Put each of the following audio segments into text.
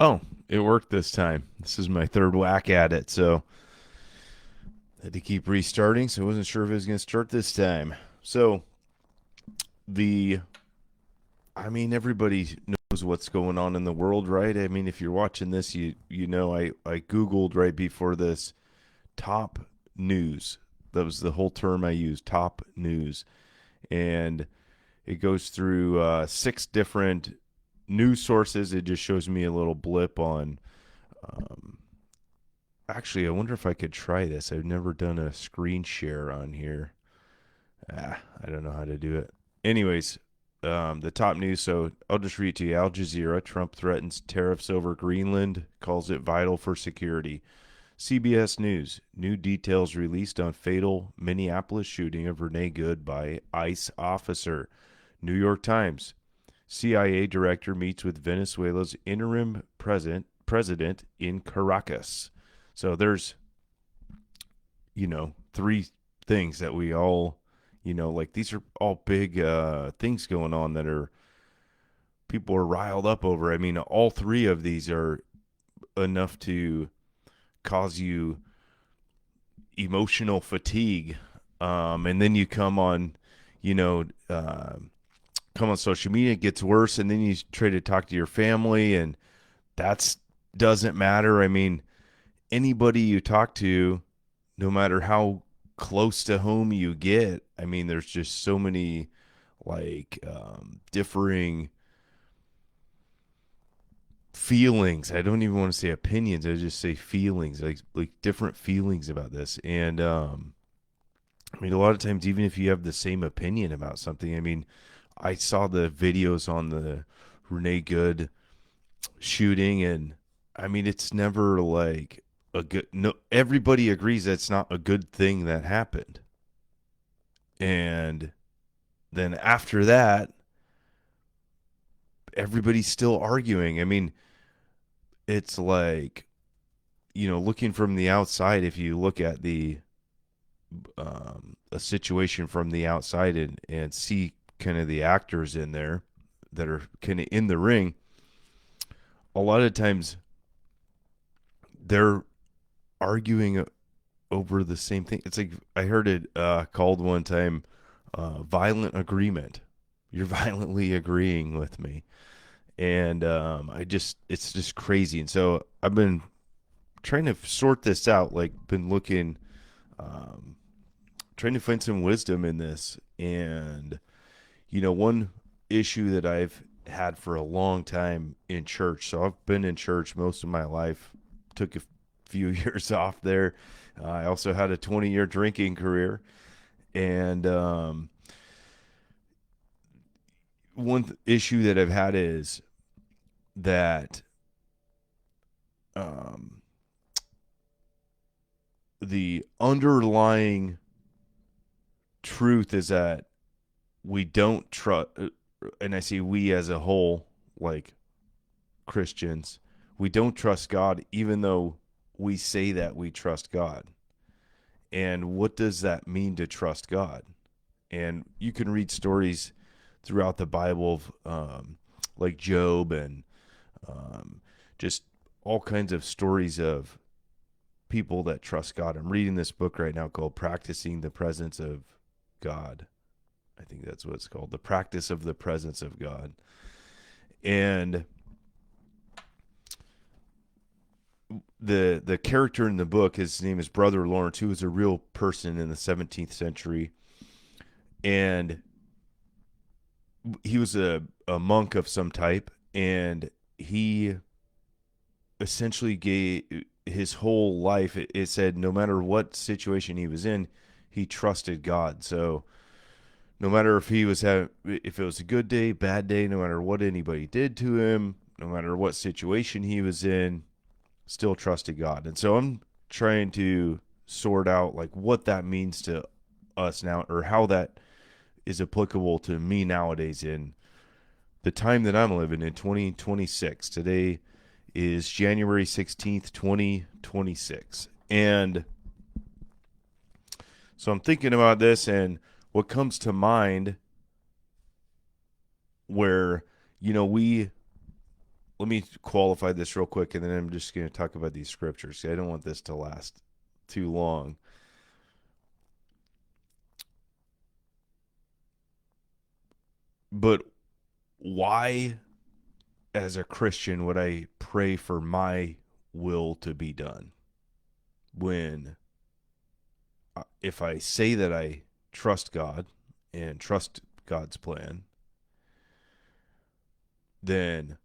Oh, it worked this time. This is my third whack at it, so I had to keep restarting. So I wasn't sure if it was going to start this time. So the, I mean, everybody knows what's going on in the world, right? I mean, if you're watching this, you know, I googled right before this top news. That was the whole term I used, top news, and it goes through six different news sources. It just shows me a little blip on. Um, Actually, I wonder if I could try this. I've never done a screen share on here. I don't know how to do it. Anyways, the top news. So I'll just read it to you. Al Jazeera: Trump threatens tariffs over Greenland, calls it vital for security. CBS News: New details released on fatal Minneapolis shooting of Renee Good by ICE officer. New York Times: CIA director meets with Venezuela's interim president in Caracas. So there's, three things that we all, like these are all big things going on that are people are riled up over. I mean, all three of these are enough to cause you emotional fatigue. And then you you know, uh, come on social media, it gets worse, and then you try to talk to your family, and that's doesn't matter. I mean, anybody you talk to, no matter how close to home you get, I mean, there's just so many differing feelings. I don't even want to say opinions. I just say feelings, like different feelings about this. And I mean, a lot of times, even if you have the same opinion about something, I mean, I saw the videos on the Renee Good shooting, and I mean, it's never like a good. No, everybody agrees that's not a good thing that happened. And then after that, everybody's still arguing. I mean, it's like, looking from the outside, if you look at a situation from the outside and see kind of the actors in there that are kind of in the ring, a lot of times they're arguing over the same thing. It's like I heard it called one time violent agreement. You're violently agreeing with me. And it's just crazy. And so I've been trying to sort this out, like, been looking, um, trying to find some wisdom in this. And, one issue that I've had for a long time in church. So I've been in church most of my life, took a few years off there. I also had a 20-year drinking career. And one issue that I've had is that um, the underlying truth is that we don't trust, and I see we as a whole, like Christians, we don't trust God, even though we say that we trust God. And what does that mean to trust God? And you can read stories throughout the Bible of like Job and um, just all kinds of stories of people that trust God. I'm reading this book right now called Practicing the Presence of God. I think that's what it's called, The Practice of the Presence of God. And the character in the book, his name is Brother Lawrence, who was a real person in the 17th century. And he was a monk of some type. And he essentially gave his whole life, it said no matter what situation he was in, he trusted God. So no matter if it was a good day, bad day, no matter what anybody did to him, no matter what situation he was in, still trusted God. And so I'm trying to sort out like what that means to us now, or how that is applicable to me nowadays in the time that I'm living in 2026. Today is January 16th, 2026. And so I'm thinking about this, and what comes to mind where, we let me qualify this real quick, and then I'm just going to talk about these scriptures. I don't want this to last too long. But why, as a Christian, would I pray for my will to be done when, if I say that I trust God and trust God's plan, then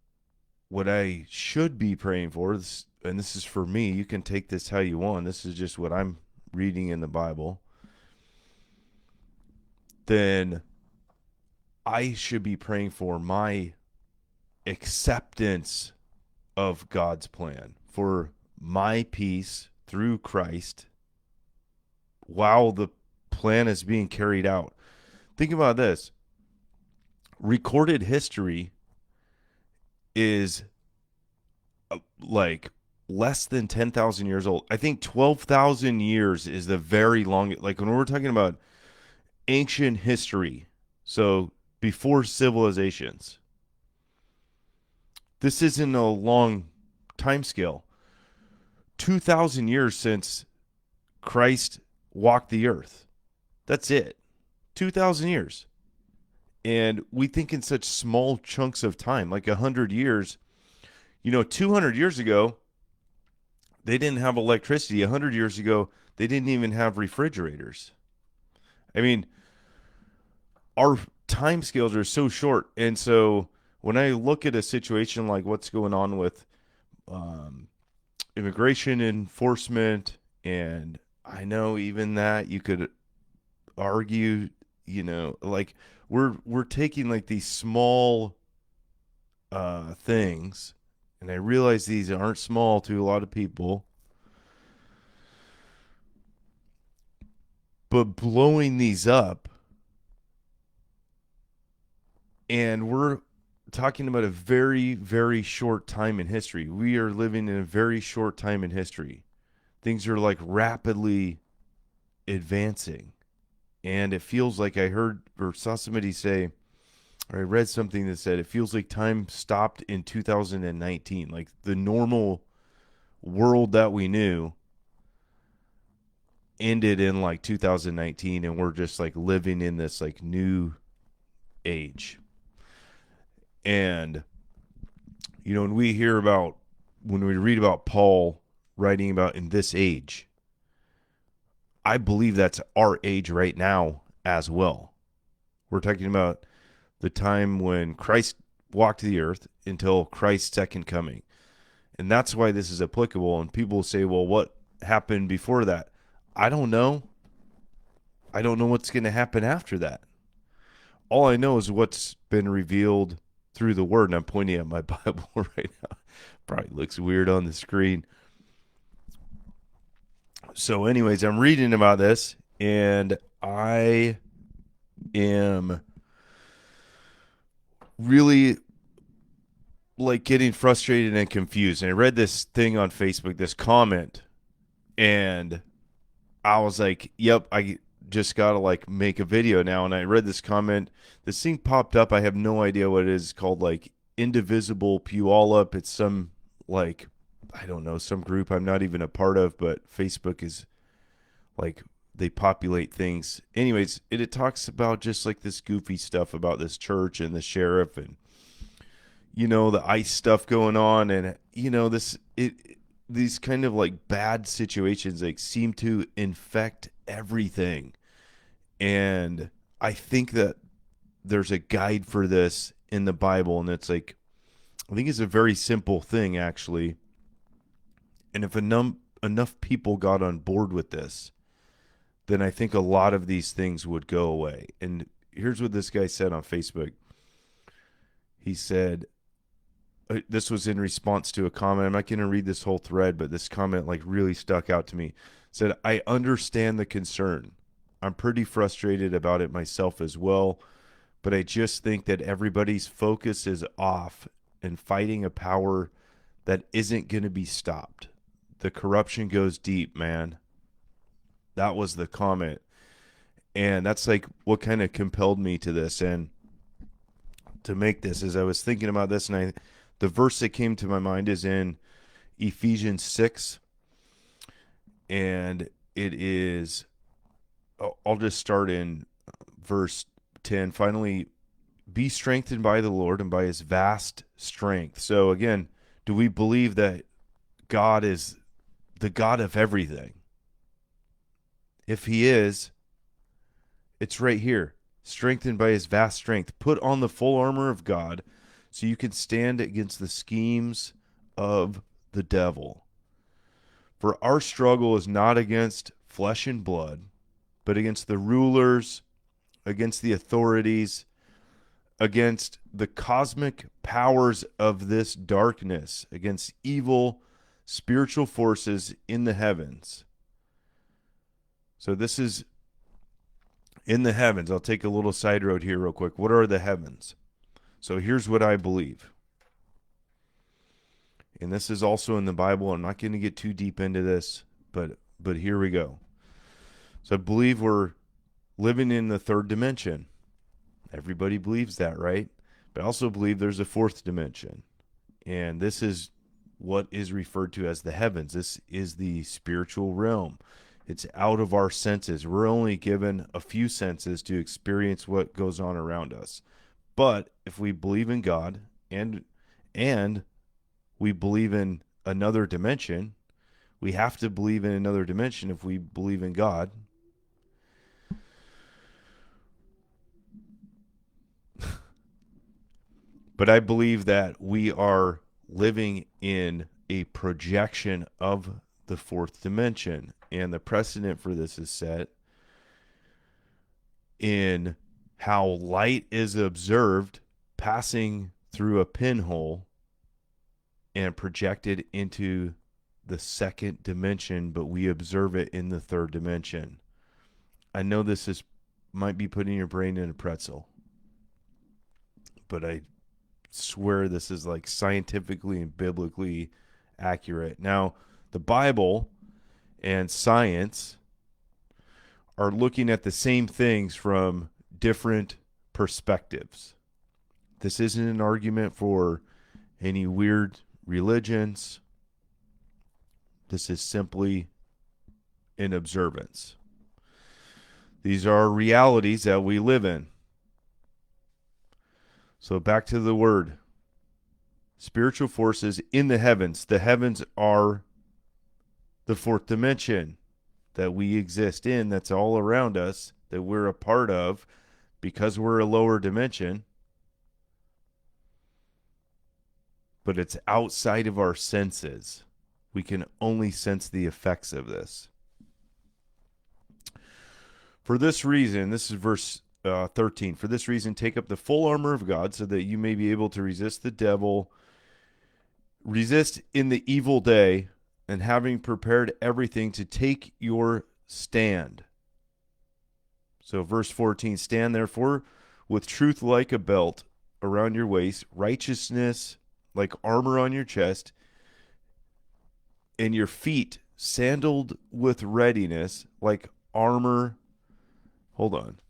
what I should be praying for, and this is for me, you can take this how you want, this is just what I'm reading in the Bible, then I should be praying for my acceptance of God's plan, for my peace through Christ while the plan is being carried out. Think about this. Recorded history is like less than 10,000 years old. I think 12,000 years is the very long, like when we're talking about ancient history, so before civilizations, this isn't a long time scale. 2,000 years since Christ walked the earth. That's it. 2,000 years. And we think in such small chunks of time, like 100 years. 200 years ago, they didn't have electricity. 100 years ago, they didn't even have refrigerators. I mean, our time scales are so short. And so when I look at a situation like what's going on with immigration enforcement, and I know even that you could argue, like we're taking like these small things, and I realize these aren't small to a lot of people, but blowing these up, and we're talking about a very, very short time in history. We are living in a very short time in history. Things are like rapidly advancing. And it feels like I heard or saw somebody say, or I read something that said it feels like time stopped in 2019. Like the normal world that we knew ended in like 2019, and we're just like living in this like new age. And when we read about Paul writing about in this age, I believe that's our age right now as well. We're talking about the time when Christ walked the earth until Christ's second coming. And that's why this is applicable. And people say, well, what happened before that? I don't know. I don't know what's going to happen after that. All I know is what's been revealed through the word. And I'm pointing at my Bible right now. Probably looks weird on the screen. So anyways, I'm reading about this, and I am really like getting frustrated and confused. And I read this thing on Facebook, this comment, and I was like, yep, I just got to like make a video now. And I read this comment. This thing popped up. I have no idea what it is. It's called like Indivisible Puyallup. It's some like, I don't know, some group I'm not even a part of, but Facebook is like, they populate things. Anyways, it talks about just like this goofy stuff about this church and the sheriff and, the ICE stuff going on. And, these kind of like bad situations like seem to infect everything. And I think that there's a guide for this in the Bible. And it's like, I think it's a very simple thing, actually. And if enough people got on board with this, then I think a lot of these things would go away. And here's what this guy said on Facebook. He said, this was in response to a comment. I'm not going to read this whole thread, but this comment like really stuck out to me. Said, I understand the concern. I'm pretty frustrated about it myself as well, but I just think that everybody's focus is off and fighting a power that isn't going to be stopped. The corruption goes deep, man. That was the comment. And that's like what kind of compelled me to this and to make this, as I was thinking about this, and I The verse that came to my mind is in Ephesians 6, and it is, I'll just start in verse 10. Finally, be strengthened by the Lord and by his vast strength. So again, do we believe that God is the God of everything? If he is, it's right here. Strengthened by his vast strength. Put on the full armor of God so you can stand against the schemes of the devil. For our struggle is not against flesh and blood, but against the rulers, against the authorities, against the cosmic powers of this darkness, against evil spiritual forces in the heavens. So this is in the heavens. I'll take a little side road here real quick. What are the heavens? So here's what I believe. And this is also in the Bible. I'm not going to get too deep into this, but here we go. So I believe we're living in the third dimension. Everybody believes that, right? But I also believe there's a fourth dimension. And this is what is referred to as the heavens. This is the spiritual realm. It's out of our senses. We're only given a few senses to experience what goes on around us. But if we believe in God and we believe in another dimension, we have to believe in another dimension if we believe in God. But I believe that we are living in a projection of the fourth dimension. And the precedent for this is set in how light is observed passing through a pinhole and projected into the second dimension, but we observe it in the third dimension. I know this might be putting your brain in a pretzel, but I swear this is like scientifically and biblically accurate. Now, the Bible and science are looking at the same things from different perspectives. This isn't an argument for any weird religions. This is simply an observance. These are realities that we live in. So back to the word. Spiritual forces in the heavens. The heavens are the fourth dimension that we exist in, that's all around us, that we're a part of because we're a lower dimension. But it's outside of our senses. We can only sense the effects of this. For this reason, this is verse 13. For this reason, take up the full armor of God so that you may be able to resist the devil, resist in the evil day, and having prepared everything to take your stand. So verse 14, stand therefore with truth like a belt around your waist, righteousness like armor on your chest, and your feet sandaled with readiness like armor. Hold on.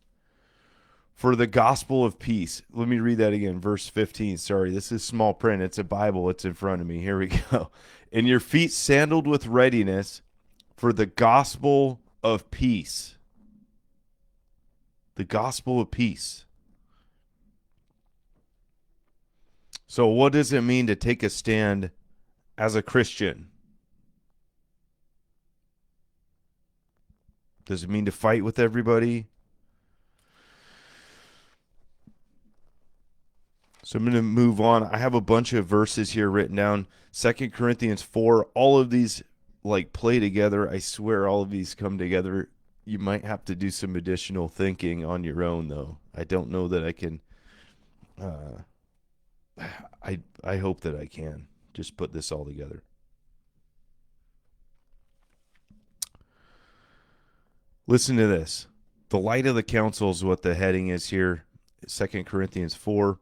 For the gospel of peace. Let me read that again. Verse 15. Sorry, this is small print. It's a Bible. It's in front of me. Here we go. And your feet sandaled with readiness for the gospel of peace. The gospel of peace. So what does it mean to take a stand as a Christian? Does it mean to fight with everybody? So I'm going to move on. I have a bunch of verses here written down. 2 Corinthians 4. All of these like play together. I swear all of these come together. You might have to do some additional thinking on your own, though. I don't know that I can. I hope that I can just put this all together. Listen to this. The light of the counsel is what the heading is here. 2 Corinthians 4.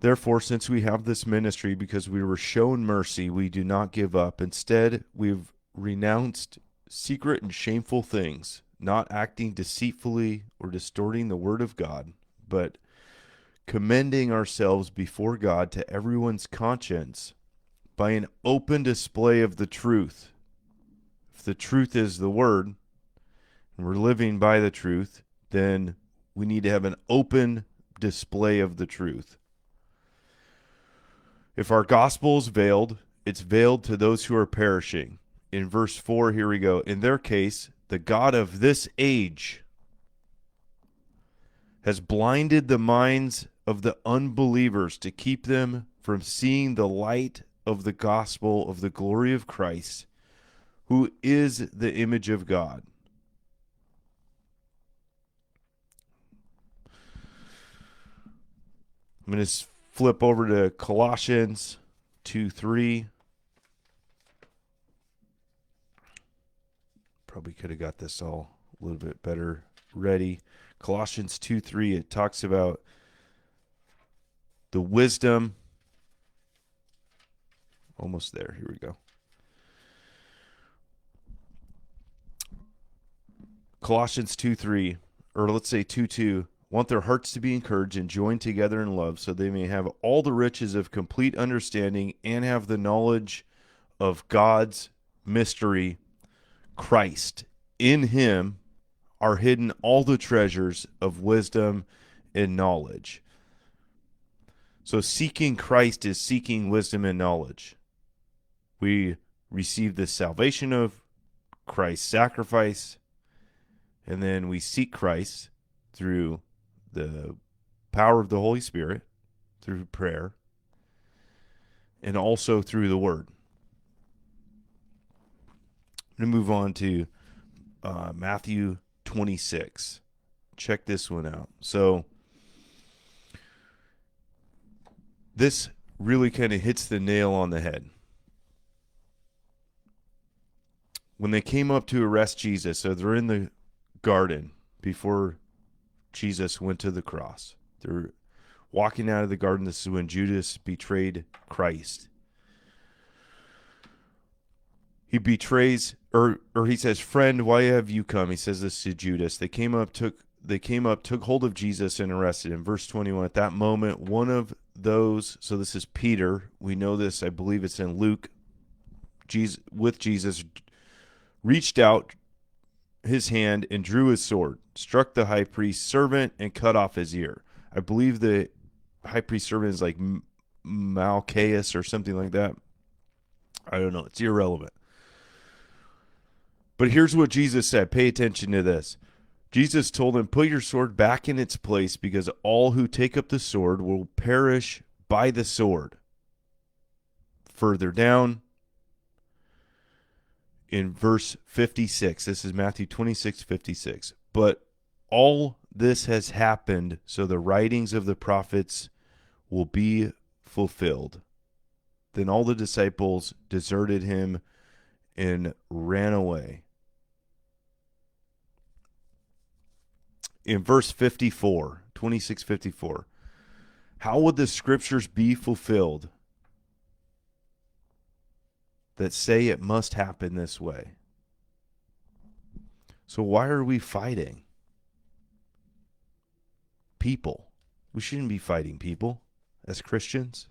Therefore, since we have this ministry, because we were shown mercy, we do not give up. Instead, we've renounced secret and shameful things, not acting deceitfully or distorting the word of God, but commending ourselves before God to everyone's conscience by an open display of the truth. If the truth is the word, and we're living by the truth, then we need to have an open display of the truth. If our gospel is veiled, it's veiled to those who are perishing. In verse 4, here we go. In their case, the God of this age has blinded the minds of the unbelievers to keep them from seeing the light of the gospel of the glory of Christ, who is the image of God. I'm going to flip over to Colossians 2:3. Probably could have got this all a little bit better ready. Colossians 2:3, it talks about the wisdom. Almost there. Here we go. Colossians 2:3, or let's say 2:2, want their hearts to be encouraged and joined together in love, so they may have all the riches of complete understanding and have the knowledge of God's mystery, Christ. In him are hidden all the treasures of wisdom and knowledge. So seeking Christ is seeking wisdom and knowledge. We receive the salvation of Christ's sacrifice, and then we seek Christ through the power of the Holy Spirit, through prayer, and also through the Word. I'm going to move on to Matthew 26. Check this one out. So this really kind of hits the nail on the head. When they came up to arrest Jesus, so they're in the garden before Jesus went to the cross. They're walking out of the garden. This is when Judas betrayed Christ. He betrays, or he says, "Friend, why have you come?" He says this to Judas. They came up, took hold of Jesus and arrested him. Verse 21, at that moment, one of those, so this is Peter. We know this, I believe it's in Luke. With Jesus, reached out his hand and drew his sword, struck the high priest's servant, and cut off his ear. I believe the high priest's servant is like Malchus or something like that. I don't know. It's irrelevant. But here's what Jesus said. Pay attention to this. Jesus told him, put your sword back in its place, because all who take up the sword will perish by the sword. Further down in verse 56, this is Matthew 26:56. But all this has happened so the writings of the prophets will be fulfilled. Then all the disciples deserted him and ran away. In verse 54, 26:54, how would the scriptures be fulfilled that say it must happen this way? So why are we fighting people? We shouldn't be fighting people as Christians.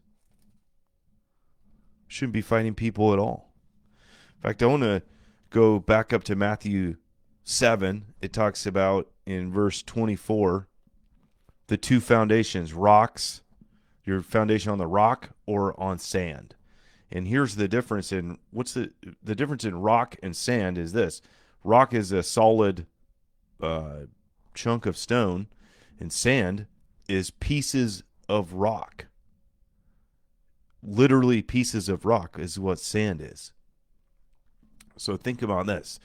We shouldn't be fighting people at all. In fact, I want to go back up to Matthew 7. It talks about in verse 24, the two foundations, rocks, your foundation on the rock or on sand. And here's the difference in, what's the difference in rock and sand is this. Rock is a solid chunk of stone, and sand is pieces of rock. Literally pieces of rock is what sand is. So think about this.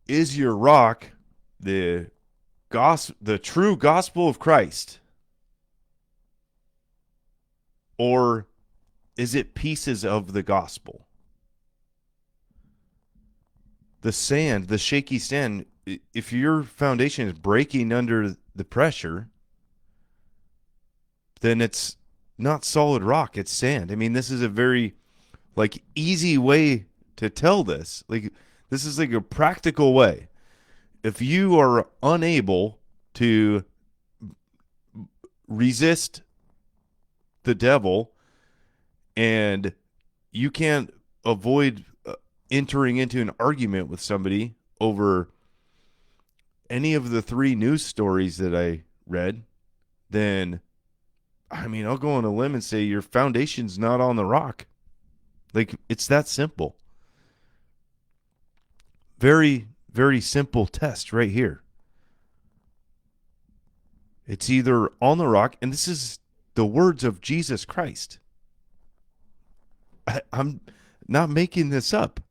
Is your rock the true gospel of Christ? Or is it pieces of the gospel? The sand, the shaky sand, if your foundation is breaking under the pressure, then it's not solid rock, it's sand. I mean, this is a very easy way to tell this. This is like a practical way. If you are unable to resist the devil, and you can't avoid entering into an argument with somebody over any of the three news stories that I read, then I mean, I'll go on a limb and say your foundation's not on the rock. Like, it's that simple. Very, very simple test right here. It's either on the rock, and this is the words of Jesus Christ. I'm not making this up.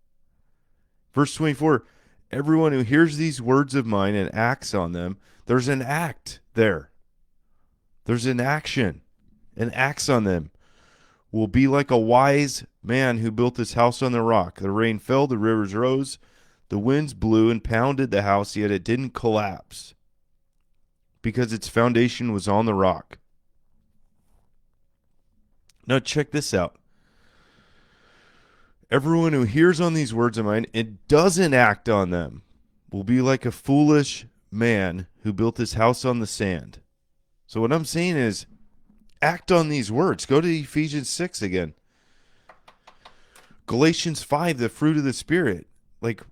Verse 24, everyone who hears these words of mine and acts on them, there's an act there. There's an action and acts on them. Will be like a wise man who built his house on the rock. The rain fell, the rivers rose, the winds blew and pounded the house, yet it didn't collapse because its foundation was on the rock. Now check this out. Everyone who hears on these words of mine and doesn't act on them will be like a foolish man who built his house on the sand. So what I'm saying is, act on these words. Go to Ephesians 6 again. Galatians 5, the fruit of the Spirit. Like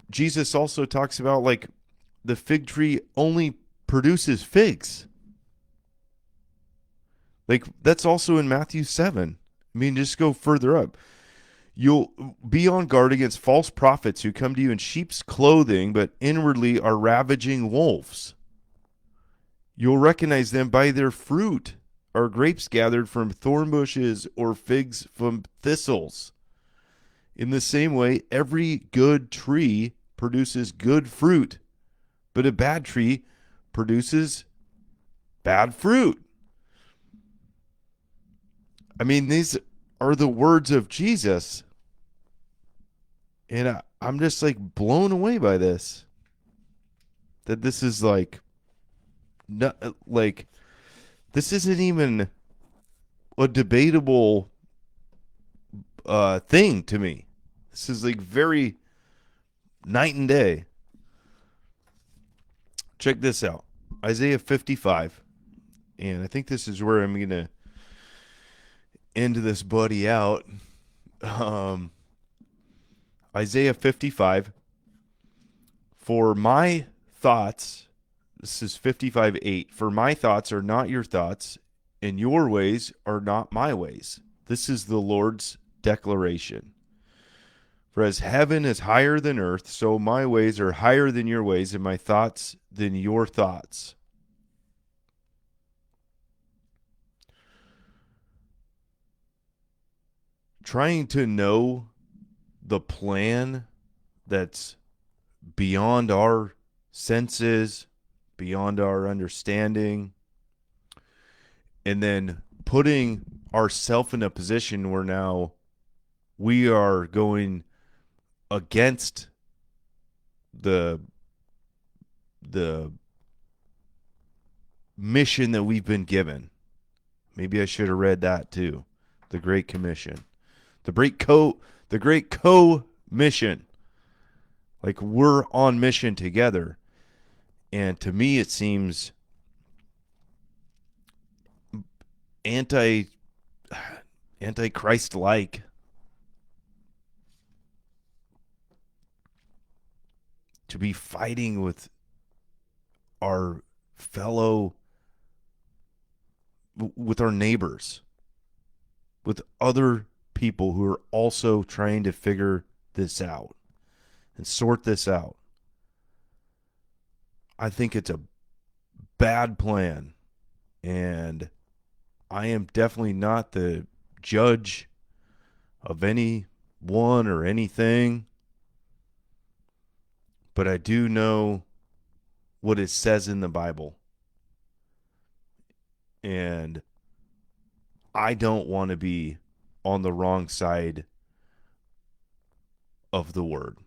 Jesus also talks about like the fig tree only produces figs. Like that's also in Matthew 7. I mean, just go further up. You'll be on guard against false prophets who come to you in sheep's clothing, but inwardly are ravaging wolves. You'll recognize them by their fruit. Are grapes gathered from thorn bushes or figs from thistles? In the same way, every good tree produces good fruit, but a bad tree produces bad fruit. I mean, these are the words of Jesus, and I'm just like blown away by this. That this is like, not like, this isn't even a debatable thing to me. This is like very night and day. Check this out. Isaiah 55. And I think this is where I'm going to end this buddy out. Isaiah 55. For my thoughts, this is 55:8. For my thoughts are not your thoughts, and your ways are not my ways. This is the Lord's declaration. For as heaven is higher than earth, so my ways are higher than your ways, and my thoughts than your thoughts. Trying to know the plan that's beyond our senses, beyond our understanding, and then putting ourselves in a position where now we are going against the mission that we've been given. Maybe I should have read that too. The Great Commission. The great co-mission. Like we're on mission together. And to me it seems anti-Christ-like. To be fighting with our neighbors, with other people who are also trying to figure this out and sort this out. I think it's a bad plan, and I am definitely not the judge of anyone or anything, but I do know what it says in the Bible. And I don't want to be on the wrong side of the word.